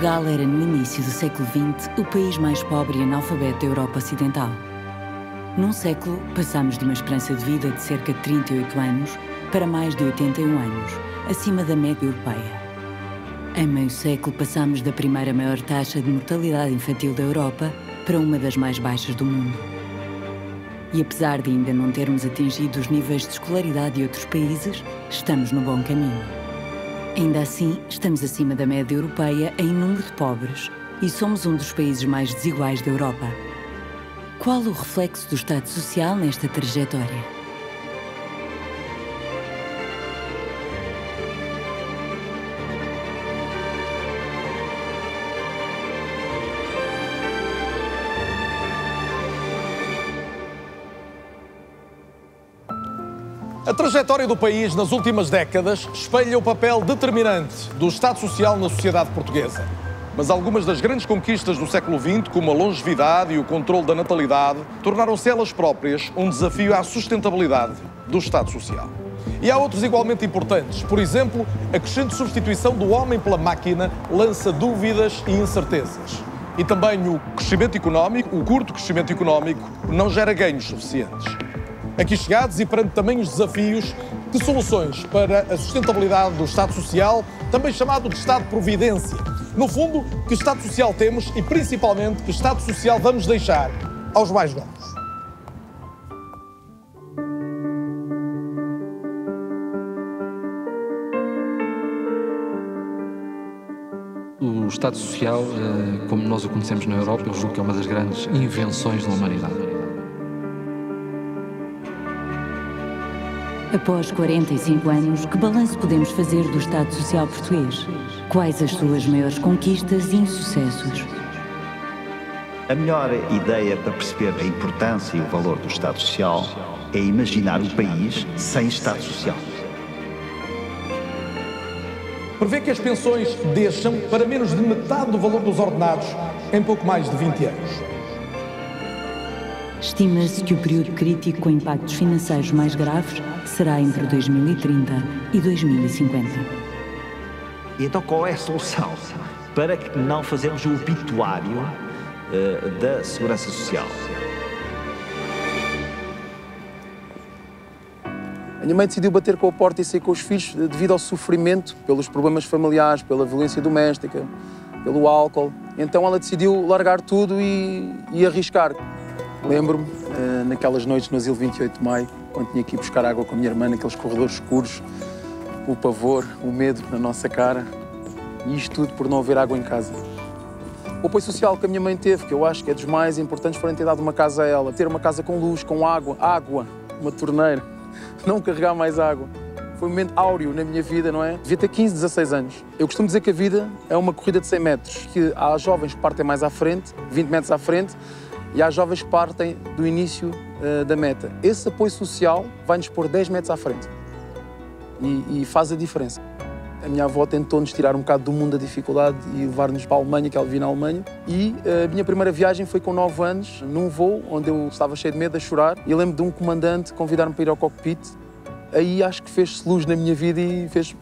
Portugal era, no início do século XX, o país mais pobre e analfabeto da Europa Ocidental. Num século, passámos de uma esperança de vida de cerca de 38 anos para mais de 81 anos, acima da média europeia. Em meio século, passámos da primeira maior taxa de mortalidade infantil da Europa para uma das mais baixas do mundo. E apesar de ainda não termos atingido os níveis de escolaridade de outros países, estamos no bom caminho. Ainda assim, estamos acima da média europeia em número de pobres e somos um dos países mais desiguais da Europa. Qual o reflexo do Estado Social nesta trajetória? A trajetória do país nas últimas décadas espelha o papel determinante do Estado Social na sociedade portuguesa. Mas algumas das grandes conquistas do século XX, como a longevidade e o controle da natalidade, tornaram-se elas próprias um desafio à sustentabilidade do Estado Social. E há outros igualmente importantes. Por exemplo, a crescente substituição do homem pela máquina lança dúvidas e incertezas. E também o crescimento económico, o curto crescimento económico, não gera ganhos suficientes. Aqui chegados e perante também os desafios de soluções para a sustentabilidade do Estado Social, também chamado de Estado-Providência. No fundo, que Estado Social temos e, principalmente, que Estado Social vamos deixar aos mais novos. O Estado Social, como nós o conhecemos na Europa, eu julgo que é uma das grandes invenções da humanidade. Após 45 anos, que balanço podemos fazer do Estado Social português? Quais as suas maiores conquistas e insucessos? A melhor ideia para perceber a importância e o valor do Estado Social é imaginar um país sem Estado Social. Prevê que as pensões deixam para menos de metade do valor dos ordenados em pouco mais de 20 anos. Estima-se que o período crítico com impactos financeiros mais graves será entre 2030 e 2050. E então qual é a solução para não fazermos o obituário da segurança social? A minha mãe decidiu bater com a porta e sair com os filhos devido ao sofrimento, pelos problemas familiares, pela violência doméstica, pelo álcool. Então ela decidiu largar tudo e arriscar. Lembro-me, naquelas noites no Asilo 28 de Maio, quando tinha que ir buscar água com a minha irmã, naqueles corredores escuros, o pavor, o medo na nossa cara, e isto tudo por não haver água em casa. O apoio social que a minha mãe teve, que eu acho que é dos mais importantes, foi ter dado uma casa a ela, ter uma casa com luz, com água, uma torneira, não carregar mais água. Foi um momento áureo na minha vida, não é? Devia ter 15, 16 anos. Eu costumo dizer que a vida é uma corrida de 100 metros, que há jovens que partem mais à frente, 20 metros à frente, e há jovens que partem do início da meta. Esse apoio social vai-nos pôr 10 metros à frente e faz a diferença. A minha avó tentou-nos tirar um bocado do mundo da dificuldade e levar-nos para a Alemanha, que ela vivia na Alemanha. E a minha primeira viagem foi com 9 anos, num voo onde eu estava cheio de medo, a chorar. E eu lembro de um comandante convidar-me para ir ao cockpit. Aí acho que fez-se luz na minha vida e fez...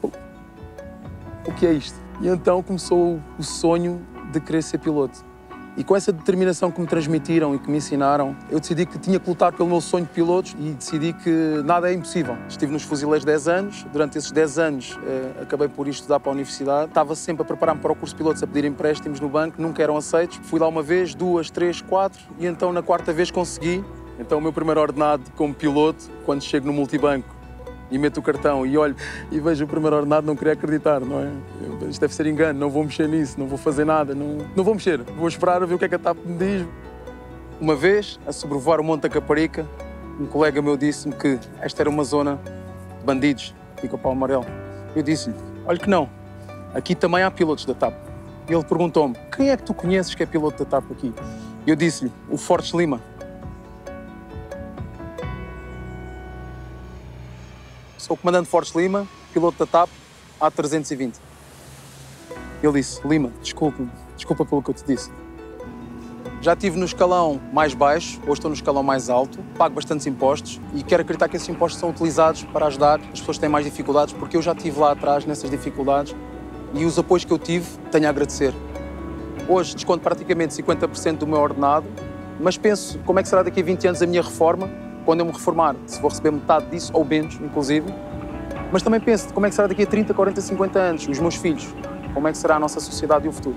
O que é isto? E então começou o sonho de querer ser piloto. E com essa determinação que me transmitiram e que me ensinaram, eu decidi que tinha que lutar pelo meu sonho de pilotos e decidi que nada é impossível. Estive nos Fuzileiros 10 anos, durante esses 10 anos acabei por ir estudar para a universidade. Estava sempre a preparar-me para o curso de pilotos, a pedir empréstimos no banco, nunca eram aceitos. Fui lá uma vez, 2, 3, 4 e então na quarta vez consegui. Então o meu primeiro ordenado como piloto, quando chego no multibanco e meto o cartão e olho e vejo o primeiro ordenado, não queria acreditar, não é? Isto deve ser engano, não vou mexer nisso, não vou fazer nada, não vou mexer. Vou esperar a ver o que é que a TAP me diz. Uma vez, a sobrevoar o Monte da Caparica, um colega meu disse-me que esta era uma zona de bandidos, pica-pau amarelo. Eu disse-lhe, olha que não, aqui também há pilotos da TAP. E ele perguntou-me, quem é que tu conheces que é piloto da TAP aqui? E eu disse-lhe, o Fortes Lima. Sou o comandante Fortes Lima, piloto da TAP, A320. Ele disse, Lima, desculpa pelo que eu te disse. Já estive no escalão mais baixo, hoje estou no escalão mais alto, pago bastantes impostos e quero acreditar que esses impostos são utilizados para ajudar as pessoas que têm mais dificuldades, porque eu já estive lá atrás nessas dificuldades e os apoios que eu tive tenho a agradecer. Hoje desconto praticamente 50% do meu ordenado, mas penso como é que será daqui a 20 anos a minha reforma, quando eu me reformar, se vou receber metade disso, ou menos, inclusive. Mas também penso como é que será daqui a 30, 40, 50 anos, os meus filhos, como é que será a nossa sociedade e o futuro.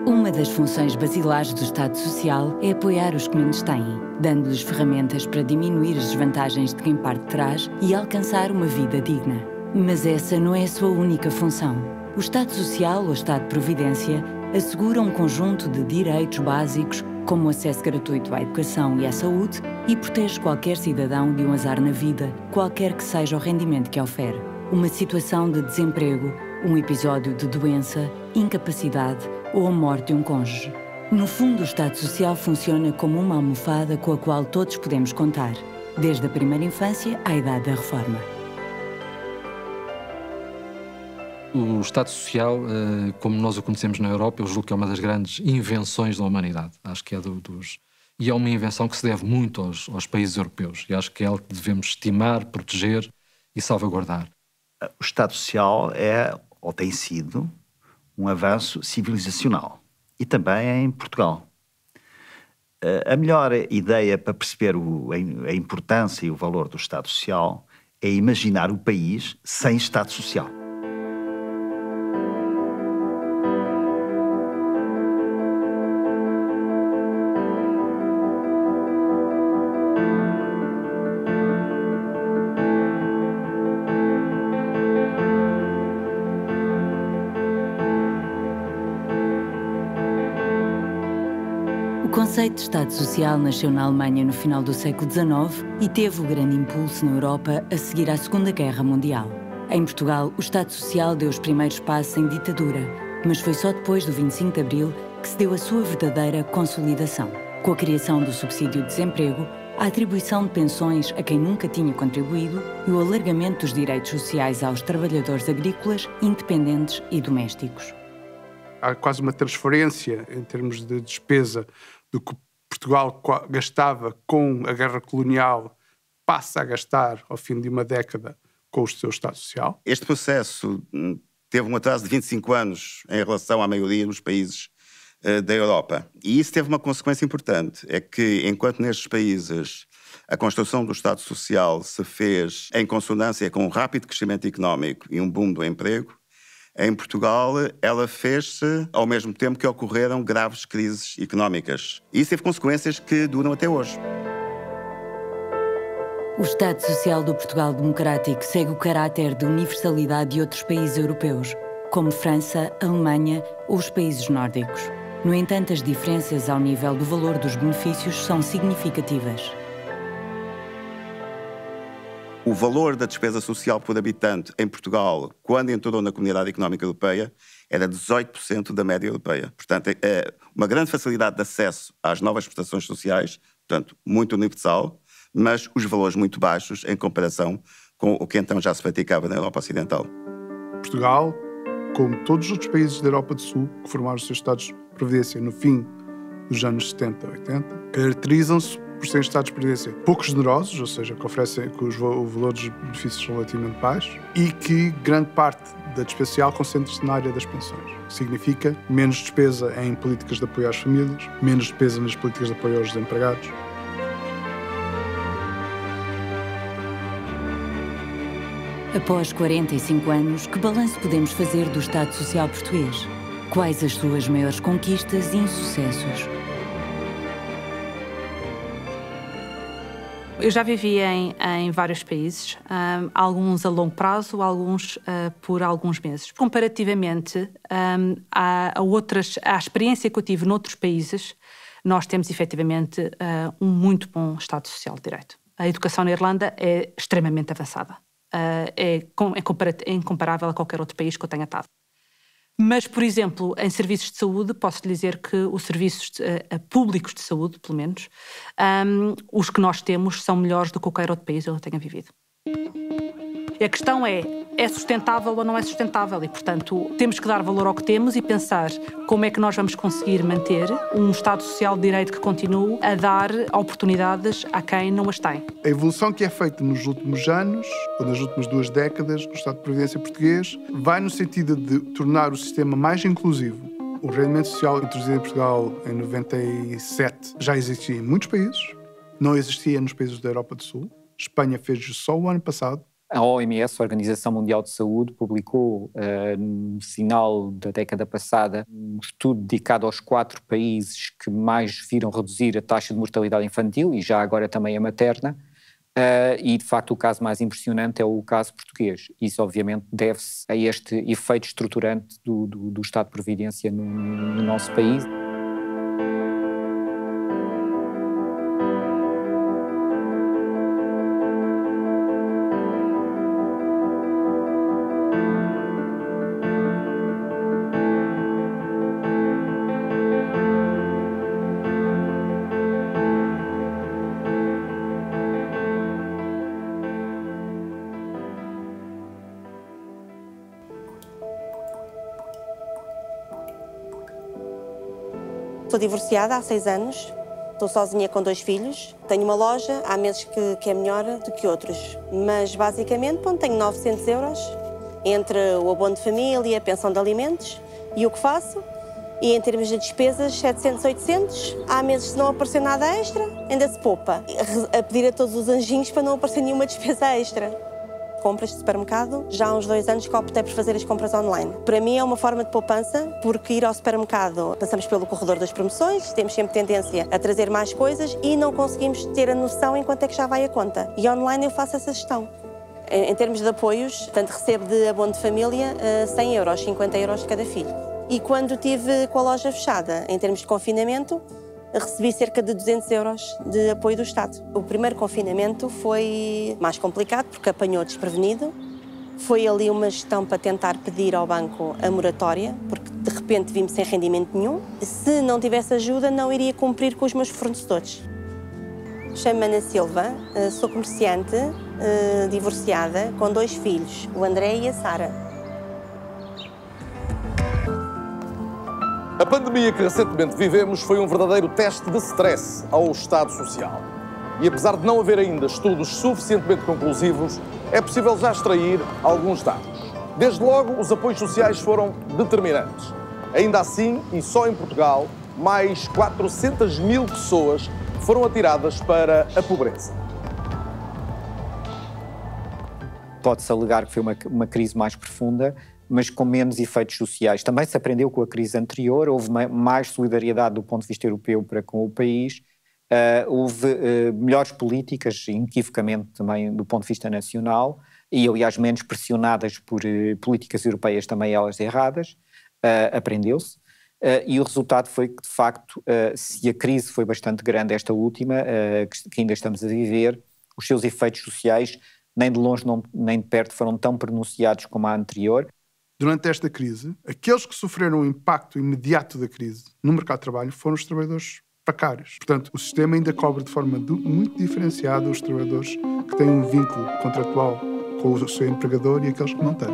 Uma das funções basilares do Estado Social é apoiar os que menos têm, dando-lhes ferramentas para diminuir as desvantagens de quem parte de trás e alcançar uma vida digna. Mas essa não é a sua única função. O Estado Social ou Estado de Providência assegura um conjunto de direitos básicos, como o acesso gratuito à educação e à saúde, e protege qualquer cidadão de um azar na vida, qualquer que seja o rendimento que ofere. Uma situação de desemprego, um episódio de doença, incapacidade ou a morte de um cônjuge. No fundo, o Estado Social funciona como uma almofada com a qual todos podemos contar, desde a primeira infância à idade da reforma. O Estado Social, como nós o conhecemos na Europa, eu julgo que é uma das grandes invenções da humanidade. Acho que é E é uma invenção que se deve muito aos países europeus. E acho que é algo que devemos estimar, proteger e salvaguardar. O Estado Social é, ou tem sido, um avanço civilizacional. E também em Portugal. A melhor ideia para perceber a importância e o valor do Estado Social é imaginar o país sem Estado Social. O conceito de Estado Social nasceu na Alemanha no final do século XIX e teve o grande impulso na Europa a seguir à Segunda Guerra Mundial. Em Portugal, o Estado Social deu os primeiros passos em ditadura, mas foi só depois do 25 de Abril que se deu a sua verdadeira consolidação, com a criação do subsídio de desemprego, a atribuição de pensões a quem nunca tinha contribuído e o alargamento dos direitos sociais aos trabalhadores agrícolas, independentes e domésticos. Há quase uma transferência em termos de despesa do que Portugal gastava com a guerra colonial, passa a gastar ao fim de uma década com o seu Estado Social. Este processo teve um atraso de 25 anos em relação à maioria dos países da Europa. E isso teve uma consequência importante, é que enquanto nestes países a construção do Estado Social se fez em consonância com um rápido crescimento económico e um boom do emprego, em Portugal ela fez-se ao mesmo tempo que ocorreram graves crises económicas. E isso teve consequências que duram até hoje. O Estado Social do Portugal Democrático segue o caráter de universalidade de outros países europeus, como França, Alemanha ou os países nórdicos. No entanto, as diferenças ao nível do valor dos benefícios são significativas. O valor da despesa social por habitante em Portugal, quando entrou na Comunidade Económica Europeia, era 18% da média europeia. Portanto, é uma grande facilidade de acesso às novas prestações sociais, portanto, muito universal, mas os valores muito baixos em comparação com o que então já se praticava na Europa Ocidental. Portugal, como todos os outros países da Europa do Sul, que formaram os seus Estados de Providência no fim dos anos 70 e 80, caracterizam-se por serem Estados de Previdência pouco generosos, ou seja, que oferecem que o valor dos benefícios são relativamente baixos, e que grande parte da despesa social concentra-se na área das pensões. Significa menos despesa em políticas de apoio às famílias, menos despesa nas políticas de apoio aos desempregados. Após 45 anos, que balanço podemos fazer do Estado Social português? Quais as suas maiores conquistas e insucessos? Eu já vivi em vários países, alguns a longo prazo, alguns por alguns meses. Comparativamente à experiência que eu tive noutros países, nós temos efetivamente um muito bom Estado Social de Direito. A educação na Irlanda é extremamente avançada. É incomparável a qualquer outro país que eu tenha estado. Mas, por exemplo, em serviços de saúde, posso-lhe dizer que os serviços públicos de saúde, pelo menos, os que nós temos são melhores do que qualquer outro país que eu tenha vivido. A questão é, é sustentável ou não é sustentável e, portanto, temos que dar valor ao que temos e pensar como é que nós vamos conseguir manter um Estado Social de Direito que continue a dar oportunidades a quem não as tem. A evolução que é feita nos últimos anos, ou nas últimas 2 décadas, no Estado de Previdência português, vai no sentido de tornar o sistema mais inclusivo. O rendimento social introduzido em Portugal em 97 já existia em muitos países, não existia nos países da Europa do Sul. Espanha fez só o ano passado. A OMS, a Organização Mundial de Saúde, publicou no final da década passada um estudo dedicado aos 4 países que mais viram reduzir a taxa de mortalidade infantil e já agora também a materna. E, de facto, o caso mais impressionante é o caso português. Isso, obviamente, deve-se a este efeito estruturante do Estado de Previdência no nosso país. Estou divorciada há 6 anos, estou sozinha com 2 filhos, tenho uma loja, há meses que é melhor do que outros, mas basicamente tenho 900 euros entre o abono de família, a pensão de alimentos e o que faço. E em termos de despesas, 700, 800, há meses que não apareceu nada extra, ainda se poupa. A pedir a todos os anjinhos para não aparecer nenhuma despesa extra. Compras de supermercado, já há uns 2 anos que optei por fazer as compras online. Para mim é uma forma de poupança, porque ir ao supermercado, passamos pelo corredor das promoções, temos sempre tendência a trazer mais coisas e não conseguimos ter a noção em quanto é que já vai a conta. E online eu faço essa gestão. Em termos de apoios, portanto, recebo de abono de família 100 euros, 50 euros de cada filho. E quando estive com a loja fechada, em termos de confinamento, recebi cerca de 200 euros de apoio do Estado. O primeiro confinamento foi mais complicado porque apanhou desprevenido. Foi ali uma gestão para tentar pedir ao banco a moratória, porque de repente vim-me sem rendimento nenhum. Se não tivesse ajuda, não iria cumprir com os meus fornecedores. Chamo-me Ana Silva, sou comerciante, divorciada, com 2 filhos, o André e a Sara. A pandemia que recentemente vivemos foi um verdadeiro teste de stress ao Estado Social. E apesar de não haver ainda estudos suficientemente conclusivos, é possível já extrair alguns dados. Desde logo, os apoios sociais foram determinantes. Ainda assim, e só em Portugal, mais 400 mil pessoas foram atiradas para a pobreza. Pode-se alegar que foi uma crise mais profunda, mas com menos efeitos sociais. Também se aprendeu com a crise anterior, houve mais solidariedade do ponto de vista europeu para com o país, houve melhores políticas, inequivocamente também do ponto de vista nacional, e aliás menos pressionadas por políticas europeias também elas erradas, aprendeu-se. E o resultado foi que, de facto, se a crise foi bastante grande, esta última, que ainda estamos a viver, os seus efeitos sociais nem de longe nem de perto foram tão pronunciados como a anterior. Durante esta crise, aqueles que sofreram o impacto imediato da crise no mercado de trabalho foram os trabalhadores precários. Portanto, o sistema ainda cobre de forma muito diferenciada os trabalhadores que têm um vínculo contratual com o seu empregador e aqueles que não têm.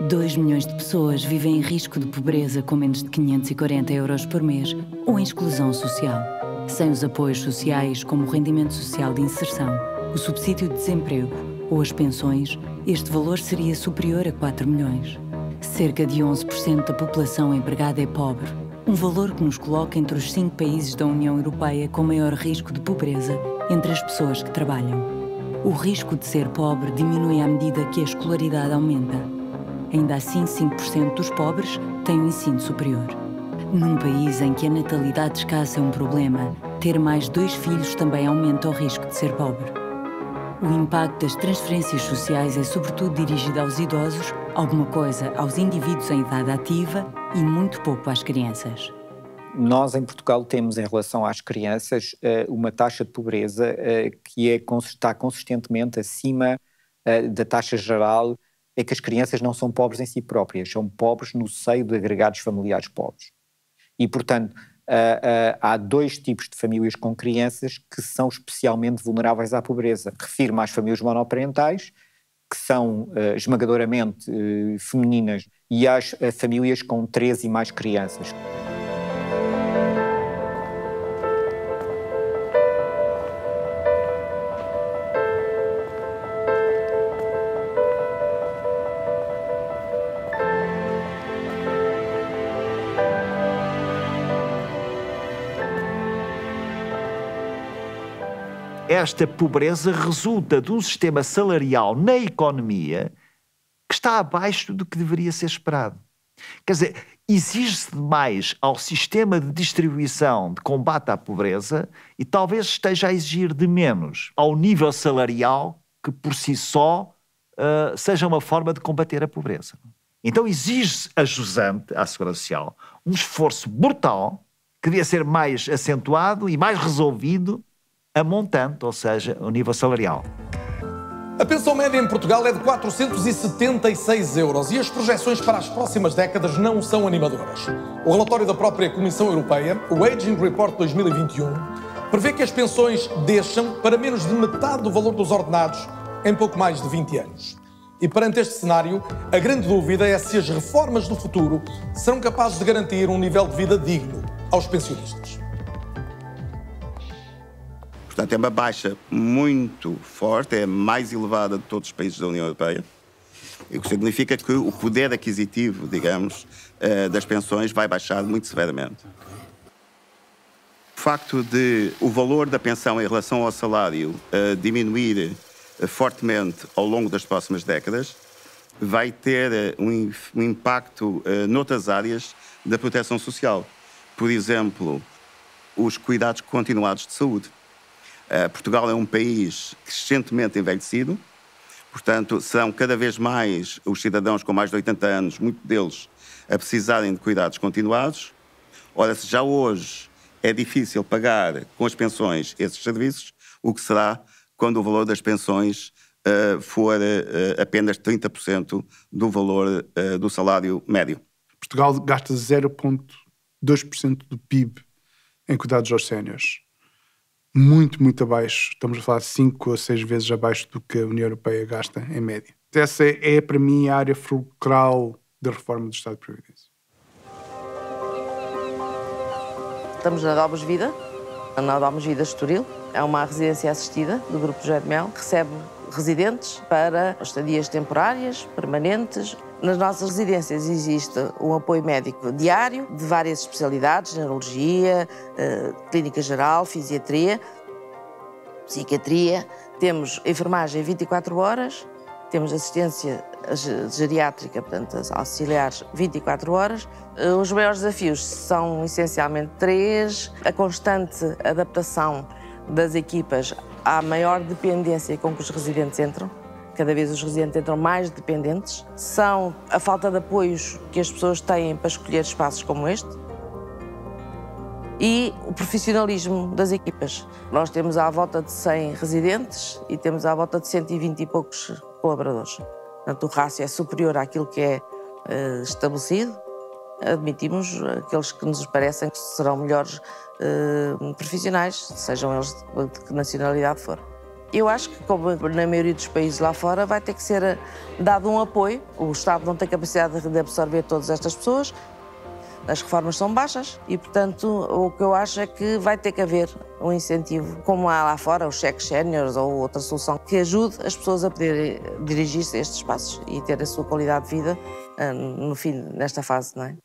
Dois milhões de pessoas vivem em risco de pobreza com menos de 540 euros por mês ou em exclusão social. Sem os apoios sociais, como o rendimento social de inserção, o subsídio de desemprego ou as pensões, este valor seria superior a 4 milhões. Cerca de 11% da população empregada é pobre, um valor que nos coloca entre os 5 países da União Europeia com maior risco de pobreza entre as pessoas que trabalham. O risco de ser pobre diminui à medida que a escolaridade aumenta. Ainda assim, 5% dos pobres têm o ensino superior. Num país em que a natalidade escassa é um problema, ter mais 2 filhos também aumenta o risco de ser pobre. O impacto das transferências sociais é sobretudo dirigido aos idosos, alguma coisa aos indivíduos em idade ativa e muito pouco às crianças. Nós, em Portugal, temos, em relação às crianças, uma taxa de pobreza que está consistentemente acima da taxa geral, é que as crianças não são pobres em si próprias, são pobres no seio de agregados familiares pobres. E, portanto, há 2 tipos de famílias com crianças que são especialmente vulneráveis à pobreza. Refiro-me às famílias monoparentais, que são esmagadoramente femininas, e às famílias com 3 e mais crianças. Esta pobreza resulta de um sistema salarial na economia que está abaixo do que deveria ser esperado. Quer dizer, exige-se demais ao sistema de distribuição de combate à pobreza e talvez esteja a exigir de menos ao nível salarial que por si só seja uma forma de combater a pobreza. Então exige-se a jusante, à Segurança Social, um esforço brutal que devia ser mais acentuado e mais resolvido a montante, ou seja, o nível salarial. A pensão média em Portugal é de 476 euros e as projeções para as próximas décadas não são animadoras. O relatório da própria Comissão Europeia, o Aging Report 2021, prevê que as pensões deixam para menos de metade do valor dos ordenados em pouco mais de 20 anos. E perante este cenário, a grande dúvida é se as reformas do futuro serão capazes de garantir um nível de vida digno aos pensionistas. Portanto, é uma baixa muito forte, é a mais elevada de todos os países da União Europeia, o que significa que o poder aquisitivo, digamos, das pensões vai baixar muito severamente. O facto de o valor da pensão em relação ao salário diminuir fortemente ao longo das próximas décadas vai ter um impacto noutras áreas da proteção social. Por exemplo, os cuidados continuados de saúde. Portugal é um país crescentemente envelhecido, portanto, são cada vez mais os cidadãos com mais de 80 anos, muitos deles, a precisarem de cuidados continuados. Ora, se já hoje é difícil pagar com as pensões esses serviços, o que será quando o valor das pensões for apenas 30% do valor do salário médio? Portugal gasta 0,2% do PIB em cuidados aos séniores. Muito, muito abaixo. Estamos a falar 5 ou 6 vezes abaixo do que a União Europeia gasta em média. Essa é para mim, a área fulcral da reforma do Estado de Previdência. Estamos na Domus Vida, na Domus Vida Estoril. É uma residência assistida do Grupo José de Mel, que recebe residentes para estadias temporárias, permanentes. Nas nossas residências existe um apoio médico diário de várias especialidades, neurologia, clínica geral, fisiatria, psiquiatria. Temos enfermagem 24 horas, temos assistência geriátrica, portanto, auxiliares 24 horas. Os maiores desafios são essencialmente 3. A constante adaptação das equipas à maior dependência com que os residentes entram. Cada vez os residentes entram mais dependentes. São a falta de apoios que as pessoas têm para escolher espaços como este e o profissionalismo das equipas. Nós temos à volta de 100 residentes e temos à volta de 120 e poucos colaboradores. Portanto, o rácio é superior àquilo que é estabelecido. Admitimos aqueles que nos parecem que serão melhores profissionais, sejam eles de que nacionalidade for. Eu acho que, como na maioria dos países lá fora, vai ter que ser dado um apoio. O Estado não tem capacidade de absorver todas estas pessoas. As reformas são baixas e, portanto, o que eu acho é que vai ter que haver um incentivo, como há lá fora, os cheques séniores ou outra solução, que ajude as pessoas a poderem dirigir-se a estes espaços e ter a sua qualidade de vida no fim, nesta fase, não é?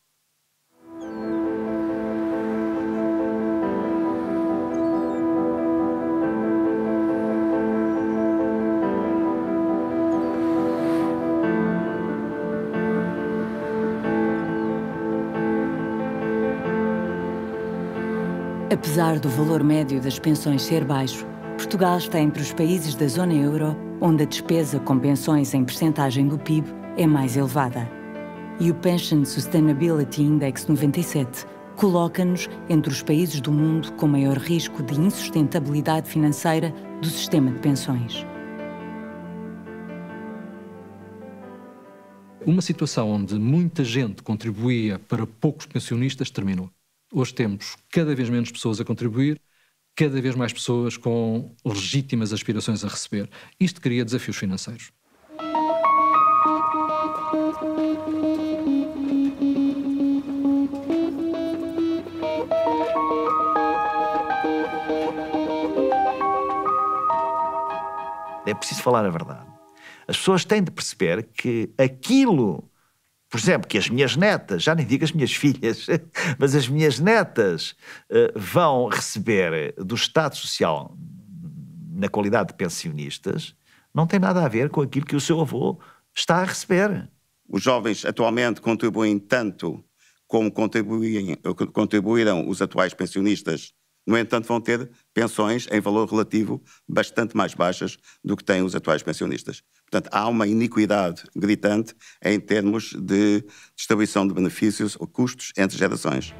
Apesar do valor médio das pensões ser baixo, Portugal está entre os países da zona euro onde a despesa com pensões em percentagem do PIB é mais elevada. E o Pension Sustainability Index 97 coloca-nos entre os países do mundo com maior risco de insustentabilidade financeira do sistema de pensões. Uma situação onde muita gente contribuía para poucos pensionistas terminou. Hoje temos cada vez menos pessoas a contribuir, cada vez mais pessoas com legítimas aspirações a receber. Isto cria desafios financeiros. É preciso falar a verdade. As pessoas têm de perceber que aquilo, por exemplo, que as minhas netas, já nem digo as minhas filhas, mas as minhas netas vão receber do Estado Social na qualidade de pensionistas, não tem nada a ver com aquilo que o seu avô está a receber. Os jovens atualmente contribuem tanto como contribuíram os atuais pensionistas. No entanto, vão ter pensões em valor relativo bastante mais baixas do que têm os atuais pensionistas. Portanto, há uma iniquidade gritante em termos de distribuição de benefícios ou custos entre gerações.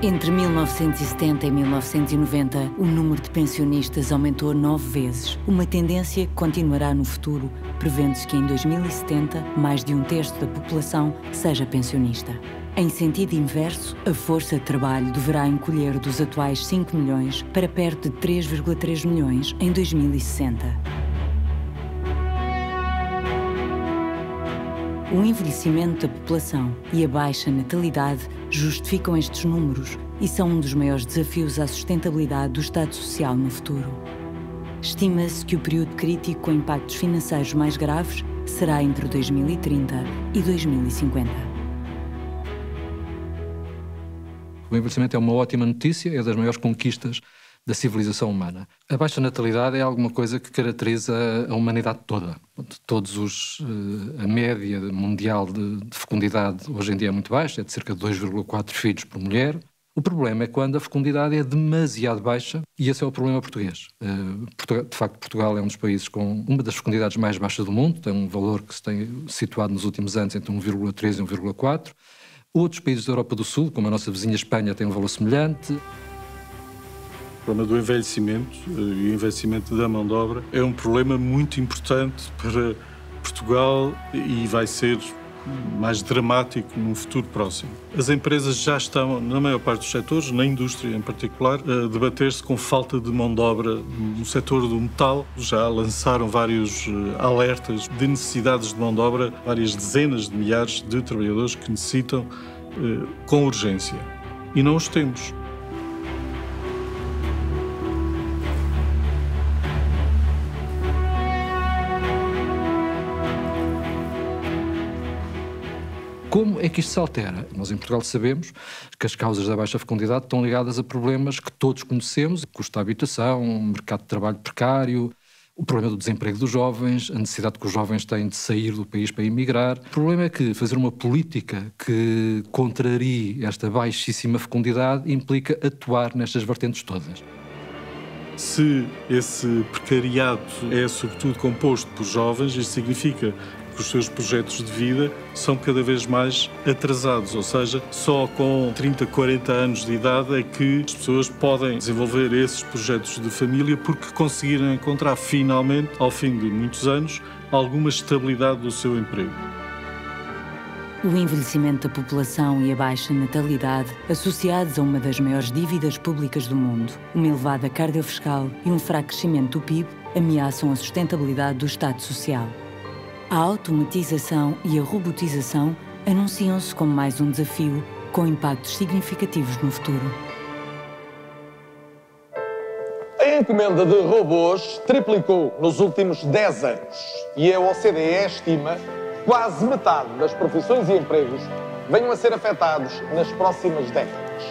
Entre 1970 e 1990, o número de pensionistas aumentou 9 vezes. Uma tendência que continuará no futuro, prevendo-se que em 2070 mais de 1/3 da população seja pensionista. Em sentido inverso, a força de trabalho deverá encolher dos atuais 5 milhões para perto de 3,3 milhões em 2060. O envelhecimento da população e a baixa natalidade justificam estes números e são um dos maiores desafios à sustentabilidade do Estado Social no futuro. Estima-se que o período crítico com impactos financeiros mais graves será entre 2030 e 2050. O envelhecimento é uma ótima notícia, é das maiores conquistas da civilização humana. A baixa natalidade é alguma coisa que caracteriza a humanidade toda. A média mundial de fecundidade hoje em dia é muito baixa, é de cerca de 2,4 filhos por mulher. O problema é quando a fecundidade é demasiado baixa, e esse é o problema português. De facto, Portugal é um dos países com uma das fecundidades mais baixas do mundo, tem um valor que se tem situado nos últimos anos entre 1,3 e 1,4. Outros países da Europa do Sul, como a nossa vizinha Espanha, têm um valor semelhante. O problema do envelhecimento e o envelhecimento da mão de obra é um problema muito importante para Portugal e vai ser mais dramático num futuro próximo. As empresas já estão, na maior parte dos setores, na indústria em particular, a debater-se com falta de mão de obra no setor do metal. Já lançaram vários alertas de necessidades de mão de obra, várias dezenas de milhares de trabalhadores que necessitam com urgência. E não os temos. Como é que isto se altera? Nós em Portugal sabemos que as causas da baixa fecundidade estão ligadas a problemas que todos conhecemos: custo da habitação, mercado de trabalho precário, o problema do desemprego dos jovens, a necessidade que os jovens têm de sair do país para emigrar. O problema é que fazer uma política que contrarie esta baixíssima fecundidade implica atuar nestas vertentes todas. Se esse precariado é sobretudo composto por jovens, isso significa que os seus projetos de vida são cada vez mais atrasados, ou seja, só com 30, 40 anos de idade é que as pessoas podem desenvolver esses projetos de família porque conseguiram encontrar finalmente, ao fim de muitos anos, alguma estabilidade do seu emprego. O envelhecimento da população e a baixa natalidade, associados a uma das maiores dívidas públicas do mundo, uma elevada carga fiscal e um fraco crescimento do PIB, ameaçam a sustentabilidade do Estado Social. A automatização e a robotização anunciam-se como mais um desafio, com impactos significativos no futuro. A encomenda de robôs triplicou nos últimos 10 anos e a OCDE estima que quase metade das profissões e empregos venham a ser afetados nas próximas décadas.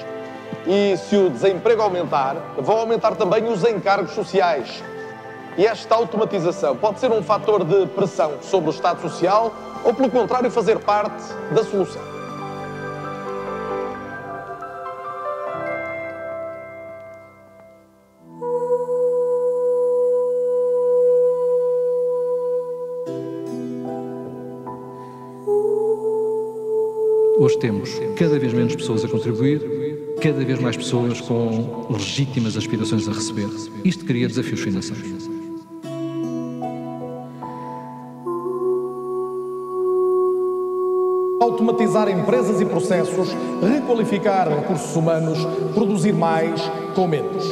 E se o desemprego aumentar, vão aumentar também os encargos sociais. E esta automatização pode ser um fator de pressão sobre o Estado Social ou, pelo contrário, fazer parte da solução. Hoje temos cada vez menos pessoas a contribuir, cada vez mais pessoas com legítimas aspirações a receber. Isto cria desafios financeiros. A automatizar empresas e processos, requalificar recursos humanos, produzir mais com menos.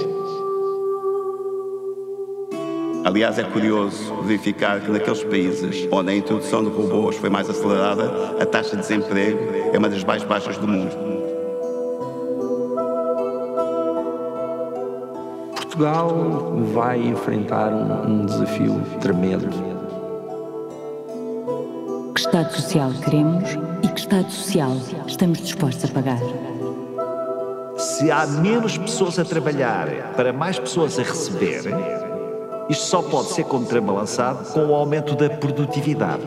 Aliás, é curioso verificar que naqueles países onde a introdução de robôs foi mais acelerada, a taxa de desemprego é uma das mais baixas do mundo. Portugal vai enfrentar um desafio tremendo. Que Estado Social queremos e que Estado Social estamos dispostos a pagar? Se há menos pessoas a trabalhar para mais pessoas a receber, isto só pode ser contrabalançado com o aumento da produtividade.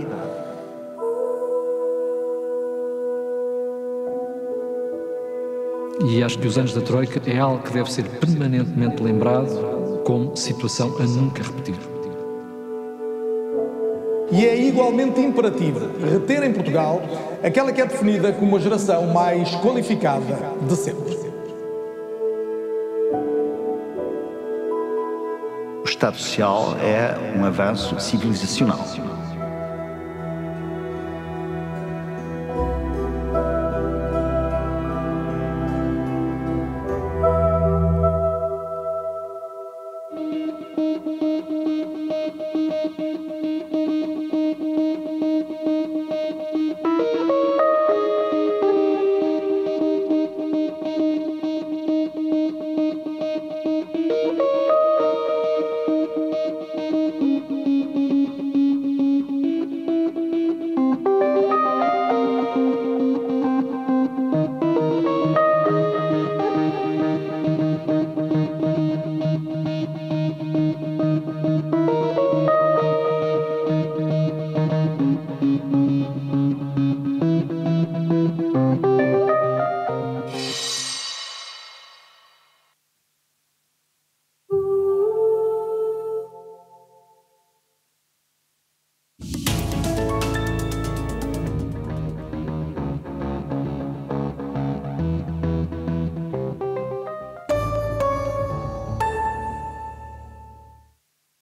E acho que os anos da Troika é algo que deve ser permanentemente lembrado como situação a nunca repetir. E é igualmente imperativo reter em Portugal aquela que é definida como a geração mais qualificada de sempre. O Estado Social é um avanço civilizacional.